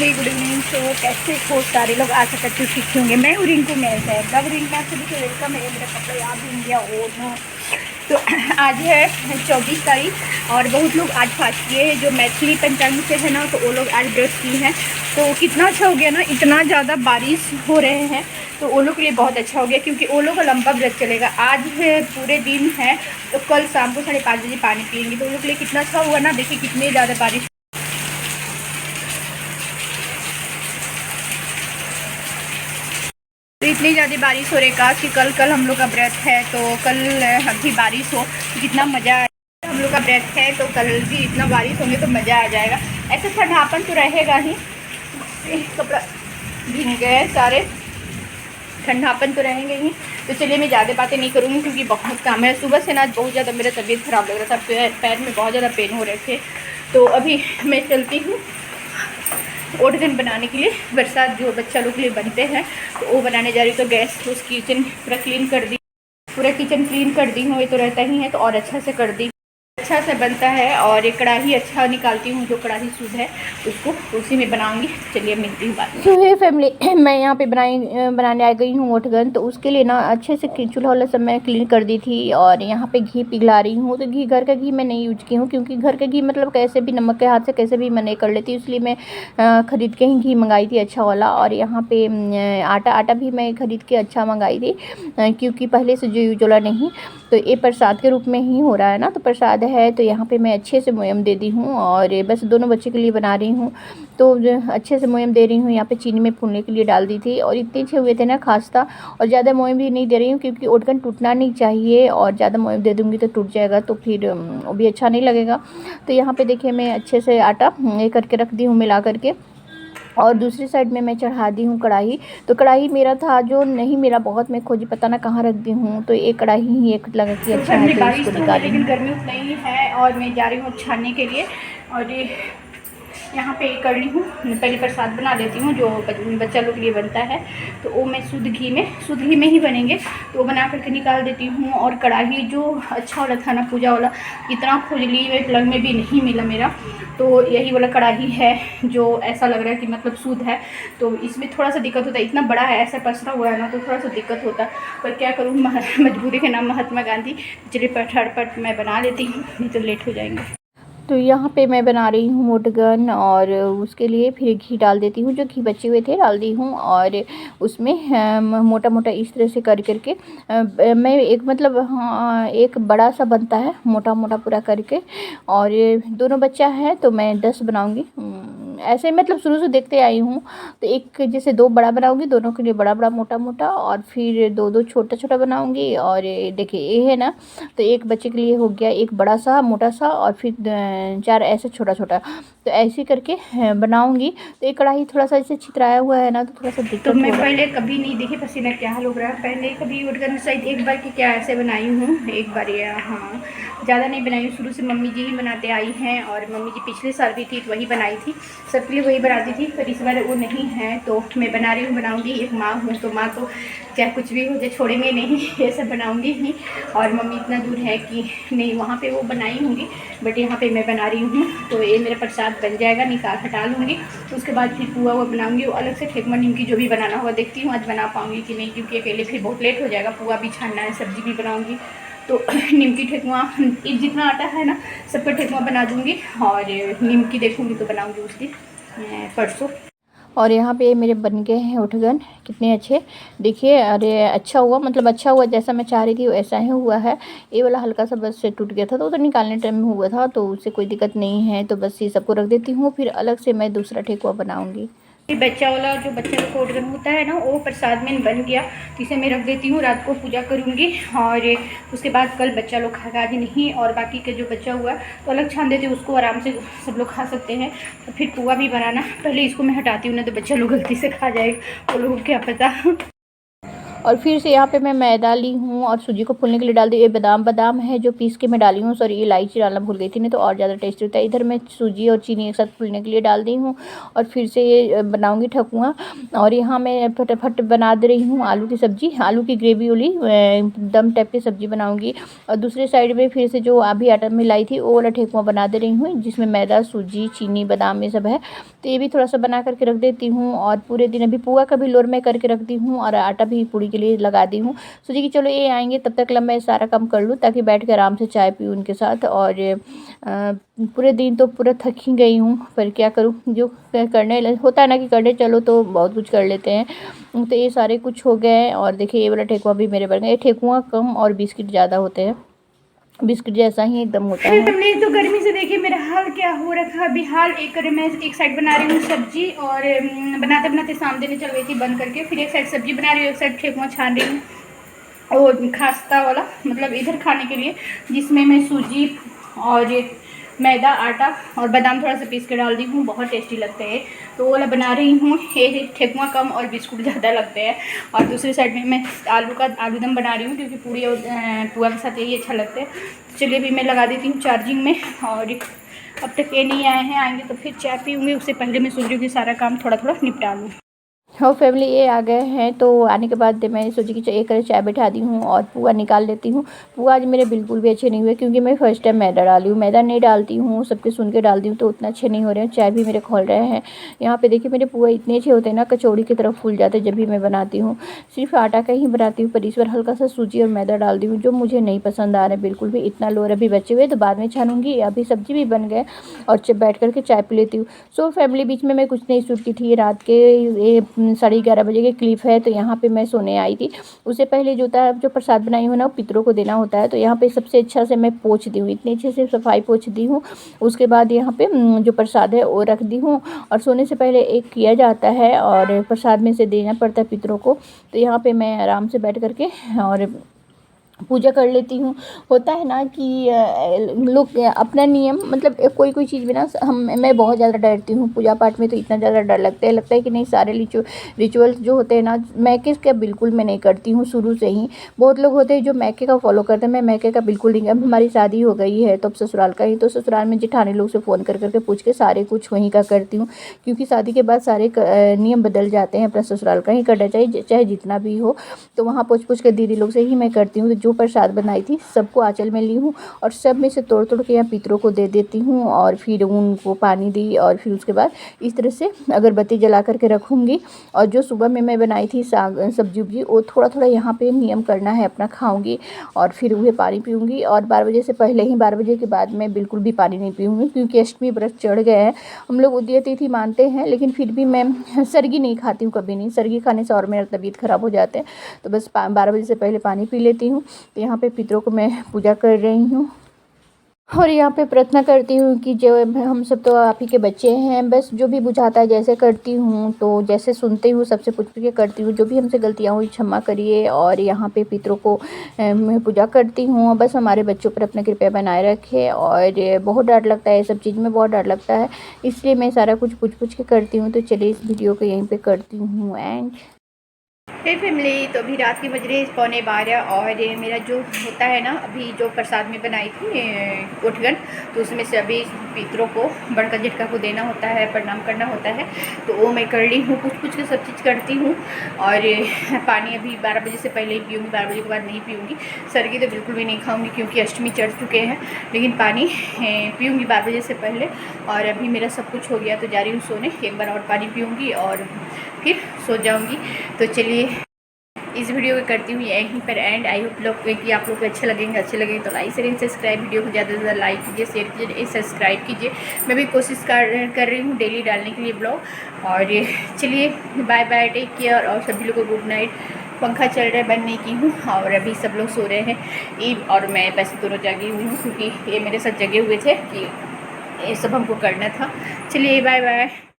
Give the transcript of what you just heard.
Very good evening. तो कैसे हो सारे लोग, आशा करती हूँ ठीक होंगे। मैं हूँ रिंकू मेल है ब्लॉग रिंक में आप सभी को वेलकम है। मेरे कपड़े याद होंगे और नो। तो आज है 24 तारीख और बहुत लोग आज फास्ट किए हैं जो मैथिली पंचांग से है ना, तो वो लोग आज व्रत किए हैं। तो कितना अच्छा हो गया ना, इतना ज़्यादा बारिश हो रहे हैं तो वो लोग के लिए बहुत अच्छा हो गया, क्योंकि वो लोग का लंबा व्रत चलेगा। आज है पूरे दिन है, तो कल शाम को 5:30 बजे पानी पियेंगे, तो वो लोग के लिए कितना अच्छा हुआ ना। देखिए कितनी ज़्यादा बारिश, तो इतनी ज़्यादा बारिश हो रही है। काश कि कल हम लोग का व्रत है तो कल अभी बारिश हो तो कितना मज़ा आए। हम लोग का व्रत है तो कल भी इतना बारिश होंगे तो मज़ा आ जाएगा। ऐसे ठंडापन तो रहेगा ही, कपड़ा भीग गए सारे, ठंडापन तो रहेंगे ही। तो चलिए मैं ज़्यादा बातें नहीं करूँगी क्योंकि बहुत काम है। सुबह से ना बहुत ज़्यादा मेरा तबीयत ख़राब लग रहा था, पैर में बहुत ज़्यादा पेन हो रहे थे। तो अभी मैं चलती हूँ ओटगन बनाने के लिए। बरसात जो बच्चा लोग के लिए बनते हैं तो वो बनाने जा रही। तो गैस उस किचन पूरा क्लीन कर दी, पूरा किचन क्लीन कर दी हूँ। ये तो रहता ही है तो और अच्छा से कर दी, अच्छा से बनता है। और ये कढ़ाई अच्छा निकालती हूँ, जो कढ़ाई शुद्ध है उसको उसी में बनाऊंगी। चलिए मिलती हूँ बात। तो हे फैमिली, मैं यहाँ पे बनाने आ गई हूँ ओटगन। तो उसके लिए ना अच्छे से चूल्हा वाला सब मैं क्लीन कर दी थी और यहाँ पे घी पिघला रही हूँ। तो घी घर का घी मैं नहीं यूज की हूँ, क्योंकि घर का घी मतलब कैसे भी नमक के हाथ से कैसे भी मैं नहीं कर लेती, इसलिए मैं ख़रीद के ही घी मंगाई थी अच्छा वाला। और यहाँ पे आटा भी मैं ख़रीद के अच्छा मंगाई थी, क्योंकि पहले से जो यूज वाला नहीं। तो ये प्रसाद के रूप में ही हो रहा है ना, तो प्रसाद है। तो यहाँ पे मैं अच्छे से मोयम दे दी हूँ और बस दोनों बच्चे के लिए बना रही हूँ। तो अच्छे से मोयम दे रही हूँ। यहाँ पे चीनी में फूलने के लिए डाल दी थी और इतने अच्छे हुए थे ना खास्ता। और ज़्यादा मोयम भी नहीं दे रही हूँ क्योंकि ओटगन टूटना नहीं चाहिए, और ज़्यादा मोयम दे दूँगी तो टूट जाएगा तो फिर वो भी अच्छा नहीं लगेगा। तो यहाँ पे देखिए मैं अच्छे से आटा ये करके रख दी हूँ मिला करके। और दूसरी साइड में मैं चढ़ा दी हूँ कढ़ाई। तो कढ़ाई मेरा था जो नहीं मिला, बहुत मैं खोजी पता ना कहाँ रख दी हूँ। तो एक कढ़ाई ही एक लगा कि अच्छा है तो इसको निकाली, लेकिन गर्मी उतना ही है और मैं जा रही हूँ छानने के लिए। और ये यहाँ पे कर रही हूँ, पहले प्रसाद बना लेती हूँ जो बच्चा लोग के लिए बनता है। तो वो मैं शुद्ध घी में ही बनेंगे, तो वो बना करके निकाल देती हूँ। और कढ़ाई जो अच्छा वाला था ना पूजा वाला, इतना खुजली में प्लग में भी नहीं मिला मेरा। तो यही वाला कढ़ाई है जो ऐसा लग रहा है कि मतलब शुद्ध है। तो इसमें थोड़ा सा दिक्कत होता है, इतना बड़ा है, ऐसा पसरा हुआ है ना, तो थोड़ा सा दिक्कत होता है। पर क्या करूँ, मजबूरी के नाम महात्मा गांधी। चलिए फटाफट मैं बना लेती हूँ, नहीं तो लेट हो जाएंगे। तो यहाँ पे मैं बना रही हूँ ओटगन और उसके लिए फिर घी डाल देती हूँ, जो घी बचे हुए थे डाल दी हूँ। और उसमें मोटा मोटा इस तरह से कर करके मैं एक मतलब हाँ एक बड़ा सा बनता है मोटा मोटा पूरा करके। और दोनों बच्चा है तो मैं 10 बनाऊँगी, ऐसे मतलब शुरू से देखते आई हूँ। तो एक जैसे 2 बड़ा बनाऊँगी, दोनों के लिए बड़ा बड़ा मोटा मोटा, और फिर 2 छोटा छोटा बनाऊँगी। और देखिए ये है ना, तो एक बच्चे के लिए हो गया एक बड़ा सा मोटा सा, और फिर 4 ऐसे छोटा छोटा। तो ऐसे करके बनाऊंगी। तो एक कढ़ाई थोड़ा सा ऐसे छितराया हुआ है ना, तो थोड़ा सा दिक्कत हो रहा है। तो मैं पहले कभी नहीं देखी पसीना क्या हाल हो रहा है, पहले कभी ओटगन शायद एक बार की क्या ऐसे बनाई हूँ, एक बार या हाँ ज़्यादा नहीं बनाई हूँ। शुरू से मम्मी जी ही बनाते आई हैं, और मम्मी जी पिछले साल भी थी तो वही बनाई थी, सबके लिए वही बनाती थी। पर इस बार वो नहीं है तो मैं बना रही हूँ, बनाऊँगी। एक माँ हूँ तो माँ तो चाहे कुछ भी हो जाए छोड़ेंगे नहीं, ये सब बनाऊँगी ही। और मम्मी इतना दूर है कि नहीं, वहाँ पे वो बनाई होंगी बट यहाँ पे मैं बना रही हूँ। तो ये मेरा प्रसाद बन जाएगा, निकाल हटा लूँगी। तो उसके बाद फिर पुआ वो बनाऊँगी, वो अलग से ठेकुआ निमकी जो भी बनाना होगा देखती हूँ आज बना पाऊँगी कि नहीं, क्योंकि अकेले फिर बहुत लेट हो जाएगा। पुआ भी छानना है, सब्ज़ी भी बनाऊँगी। तो निमकी ठेकुआ जितना आटा है ना सबका ठेकुआ बना दूँगी। और निमकी देखूँगी तो बनाऊँगी उसकी परसों। और यहाँ पे मेरे बन गए हैं ओटगन, कितने अच्छे देखिए। अरे अच्छा हुआ, मतलब अच्छा हुआ, जैसा मैं चाह रही थी वैसा ही हुआ है। ये वाला हल्का सा बस से टूट गया था, तो निकालने टाइम में हुआ था, तो उससे कोई दिक्कत नहीं है। तो बस ये सबको रख देती हूँ, फिर अलग से मैं दूसरा ठेकुआ बनाऊँगी। बच्चा वाला जो बच्चा लोग का ओटगन होता है ना, वो प्रसाद में बन गया, तो इसे मैं रख देती हूँ, रात को पूजा करूँगी। और उसके बाद कल बच्चा लोग खाएगा, आज नहीं। और बाकी के जो बच्चा हुआ तो अलग छान देती हूँ, उसको आराम से सब लोग खा सकते हैं। तो फिर पुआ भी बनाना, पहले इसको मैं हटाती हूँ ना तो बच्चा लोग गलती से खा जाएगा, वो लोगों को क्या पता। और फिर से यहाँ पे मैं मैदा ली हूँ और सूजी को फूलने के लिए डाल दी। ये बादाम है जो पीस के मैं डाली हूँ, सॉरी इलायची डालना भूल गई थी, नहीं तो और ज़्यादा टेस्टी होता है। इधर मैं सूजी और चीनी एक साथ फूलने के लिए डाल दी हूँ और फिर से ये बनाऊँगी ठकुआ। और यहाँ मैं फटाफट बना दे रही हूँ आलू की सब्ज़ी, आलू की ग्रेवी वाली दम टाइप की सब्ज़ी बनाऊँगी। और दूसरी साइड में फिर से जो अभी आटा मिलाई थी वो वाला ठेकुआ बना दे रही हूँ, जिसमें मैदा, सूजी, चीनी, बादाम ये सब है। तो ये भी थोड़ा सा बना करके रख देती हूँ। और पूरे दिन अभी पुआ का भी लोर मैं करके रखती हूँ और आटा भी पूड़ी के लिए लगा दी हूँ। सोची कि चलो ये आएंगे तब तक मैं सारा काम कर लूँ, ताकि बैठ के आराम से चाय पीऊँ उनके साथ। और पूरे दिन तो पूरा थक ही गई हूँ, पर क्या करूँ, जो करने होता है ना कि करने चलो तो बहुत कुछ कर लेते हैं। तो ये सारे कुछ हो गए। और देखिए ये वाला ठेकुआ भी मेरे बन गए। ठेकुआ कम और बिस्किट ज़्यादा होते हैं, बिस्किट जैसा ही एकदम होता है। हमने तो गर्मी से देखिए मेरा हाल क्या हो रखा है बेहाल। मैं एक साइड बना रही हूँ सब्जी और बनाते बनाते सामने में चल गई थी बंद करके। फिर एक साइड सब्जी बना रही हूँ, एक साइड ठेकुआ छान रही हूँ और खास्ता वाला, मतलब इधर खाने के लिए, जिसमें मैं सूजी और मैदा, आटा और बादाम थोड़ा सा पीस के डाल दी हूँ। बहुत टेस्टी लगते हैं, तो वो वाला बना रही हूँ। ये ठेकुआ कम और बिस्कुट ज़्यादा लगते हैं। और दूसरी साइड में मैं आलू दम बना रही हूँ, क्योंकि पूड़ी और पुआ के साथ यही अच्छा लगता है। चलिए भी मैं लगा देती हूँ चार्जिंग में। और अब तक ये नहीं आए हैं, आएंगे तो फिर चाय पीऊँगी। उससे पहले मैं सोच रही हूँ कि सारा काम थोड़ा थोड़ा निपटा लूँ। हाँ फैमिली, ये आ गए हैं तो आने के बाद मैंने सोची कि एक तरह चाय बैठा दी हूँ और पुआ निकाल लेती हूँ। पुआ आज मेरे बिल्कुल भी अच्छे नहीं हुए, क्योंकि मैं फर्स्ट टाइम मैदा डाली हूँ। मैदा नहीं डालती हूँ, सबके सुन के डालती हूँ, तो उतना अच्छे नहीं हो रहे हैं। चाय भी मेरे खोल रहे हैं। यहाँ पे देखिए मेरे पुआ इतने अच्छे होते हैं ना, कचौड़ी की तरफ फूल जाते हैं जब भी मैं बनाती हूँ। सिर्फ आटा का ही बनाती हूँ, पर इस बार हल्का सा सूजी और मैदा डाल दी हूँ, जो मुझे नहीं पसंद आ रहा है बिल्कुल भी। इतना लोर अभी बचे हुए तो बाद में छानूंगी। अभी सब्जी भी बन गए और बैठ करके चाय पी लेती हूँ। सो फैमिली, बीच में मैं कुछ नहीं शूट की थी। रात के 11:30 बजे के क्लिप है। तो यहाँ पे मैं सोने आई थी। उससे पहले जो था, जो प्रसाद बनाई हूँ ना, पितरों को देना होता है। तो यहाँ पे सबसे अच्छा से मैं पोंछ दी हूँ, इतने अच्छे से सफाई पोंछ दी हूँ। उसके बाद यहाँ पे जो प्रसाद है वो रख दी हूँ। और सोने से पहले एक किया जाता है और प्रसाद में से देना पड़ता है पितरों को। तो यहाँ पे मैं आराम से बैठ करके और पूजा कर लेती हूँ। होता है ना कि लोग अपना नियम, मतलब कोई कोई चीज़ में ना मैं बहुत ज़्यादा डरती हूँ। पूजा पाठ में तो इतना ज़्यादा डर लगता है कि नहीं, सारे रिचुअल्स जो होते हैं ना, मैके का बिल्कुल मैं नहीं करती हूँ शुरू से ही। बहुत लोग होते हैं जो मैके का फॉलो करते हैं, मैं मैके का बिल्कुल नहीं। अब हमारी शादी हो गई है तो अब ससुराल का ही, तो ससुराल में जेठानी लोग से फ़ोन कर करके पूछ के सारे कुछ वहीं का करती हूँ। क्योंकि शादी के बाद सारे नियम बदल जाते हैं, अपना ससुराल का ही करना चाहिए, चाहे जितना भी हो। तो वहाँ पूछ के दीदी लोग से ही मैं करती हूँ। तो जो प्रसाद बनाई थी सबको आंचल में ली हूँ और सब में से तोड़ तोड़ के यहाँ पितरों को दे देती हूँ। और फिर उनको पानी दी और फिर उसके बाद इस तरह से अगरबत्ती जला करके रखूँगी। और जो सुबह में मैं बनाई थी सब्जी उब्जी, वो थोड़ा थोड़ा यहाँ पे नियम करना है अपना, खाऊँगी और फिर वह पानी पीऊँगी। और 12 बजे से पहले ही, 12 बजे के बाद मैं बिल्कुल भी पानी नहीं पीऊँगी, क्योंकि अष्टमी व्रत चढ़ गए हैं। हम लोग उदय तिथि मानते हैं, लेकिन फिर भी मैं सरगी नहीं खाती हूँ, कभी नहीं। सरगी खाने से और मेरा तबीयत ख़राब हो जाता है। तो बस 12 बजे से पहले पानी पी लेती हूँ। तो यहाँ पे पितरों को मैं पूजा कर रही हूँ और यहाँ पे प्रार्थना करती हूँ कि जो हम सब तो आप ही के बच्चे हैं, बस जो भी बुझाता है जैसे करती हूँ, तो जैसे सुनती हूँ सबसे पूछ के करती हूँ। जो भी हमसे गलतियाँ हुई क्षमा करिए। और यहाँ पे पितरों को मैं पूजा करती हूँ, बस हमारे बच्चों पर अपना कृपया बनाए रखे। और बहुत डर लगता है, ये सब चीज़ में बहुत डर लगता है, इसलिए मैं सारा कुछ पूछ के करती हूँ। तो चलिए इस वीडियो को यहीं पर करती हूँ एंड। हे फैमिली, तो अभी रात की बज रही 11:15 और मेरा जो होता है ना, अभी जो प्रसाद में बनाई थी उठगन, तो उसमें से अभी पितरों को, बड़का जेठका को देना होता है, प्रणाम करना होता है। तो वो मैं कर ली हूँ, पूछ के सब चीज़ करती हूँ। और पानी अभी 12 बजे से पहले ही पीऊँगी, 12 बजे के बाद नहीं पीऊँगी। सरगी तो बिल्कुल भी नहीं खाऊँगी, क्योंकि अष्टमी चढ़ चुके हैं। लेकिन पानी पीऊँगी 12 बजे से पहले। और अभी मेरा सब कुछ हो गया तो जा रही हूँ सोने। एक बार और पानी पीऊँगी और फिर सो जाऊँगी। तो चलिए इस वीडियो को करती हूँ यहीं पर एंड। आई होप लोग कि आप लोग को अच्छे लगेंगे तो लाइक शेयर सब्सक्राइब, वीडियो को ज़्यादा से ज़्यादा लाइक कीजिए, शेयर कीजिए, सब्सक्राइब कीजिए। मैं भी कोशिश कर रही हूँ डेली डालने के लिए ब्लॉग। और चलिए बाय बाय, टेक केयर और सभी लोगों को गुड नाइट। पंखा चल रहा है, बंद नहीं की हूँ और अभी सब लोग सो रहे हैं। ईद और मैं बस दोनों जागी हुई हूँ, क्योंकि ये मेरे साथ जगे हुए थे कि ये सब हमको करना था। चलिए बाय बाय।